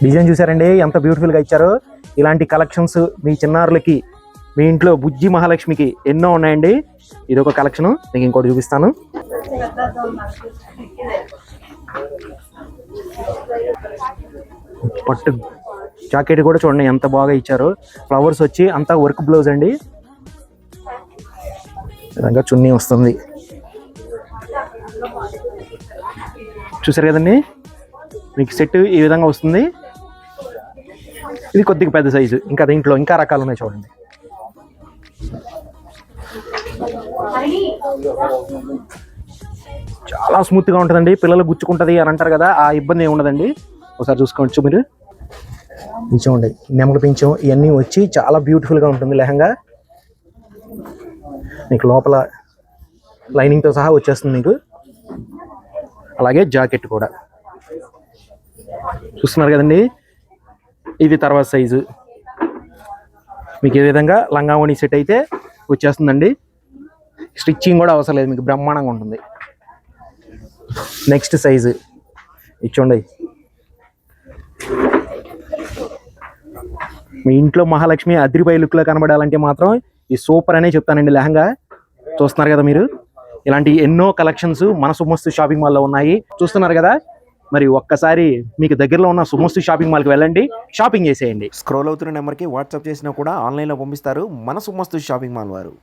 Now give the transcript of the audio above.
Design చూసారండి ఎంత బ్యూటిఫుల్గా ఇచ్చారో. ఇలాంటి కలెక్షన్స్ మీ చిన్నారులకి మీ ఇంట్లో బుజ్జి మహాలక్ష్మికి ఎన్నో ఉన్నాయండి. ఇది ఒక కలెక్షన్, మీకు ఇంకోటి చూపిస్తాను. పట్టు జాకెట్ కూడా చూడండి ఎంత బాగా ఇచ్చారు. ఫ్లవర్స్ వచ్చి అంతా వర్క్ బ్లౌజ్ అండి. విధంగా చున్నీ వస్తుంది. చూసారు కదండి, మీకు సెట్ ఈ విధంగా వస్తుంది. ఇది కొద్దిగా పెద్ద సైజు. ఇంకా దీంట్లో ఇంకా రకాలు ఉన్నాయి చూడండి. చాలా స్మూత్గా ఉంటుందండి. పిల్లలు గుచ్చుకుంటుంది అని అంటారు కదా, ఆ ఇబ్బంది ఏమి ఉండదండి. ఒకసారి చూసుకోవచ్చు మీరు. చూడండి నెమలి పింఛం ఇవన్నీ వచ్చి చాలా బ్యూటిఫుల్గా ఉంటుంది. లెహంగా మీకు లోపల లైనింగ్తో సహా వచ్చేస్తుంది మీకు. అలాగే జాకెట్ కూడా చూస్తున్నారు కదండి. ఇది తర్వాత సైజు. మీకు ఏ విధంగా లంగావోణి సెట్ అయితే వచ్చేస్తుందండి. స్టిచ్చింగ్ కూడా అవసరం లేదు, మీకు బ్రహ్మాండంగా ఉంటుంది. Next size ఇచ్చోండి. మీ ఇంట్లో మహాలక్ష్మి అదిరిపోయే లుక్లో కనబడాలంటే మాత్రం ఈ సూపర్ అనే చెప్తానండి. లెహంగా చూస్తున్నారు కదా మీరు. ఇలాంటి ఎన్నో కలెక్షన్స్ మన సుమస్తు షాపింగ్ మాల్లో ఉన్నాయి. చూస్తున్నారు కదా, మరి ఒక్కసారి మీకు దగ్గరలో ఉన్న సుమస్తు షాపింగ్ మాల్కి వెళ్ళండి, షాపింగ్ చేసేయండి. స్క్రోల్ అవుతున్న నెంబర్కి వాట్సాప్ చేసినా కూడా ఆన్లైన్లో పంపిస్తారు మన సుమస్తు షాపింగ్ మాల్ వారు.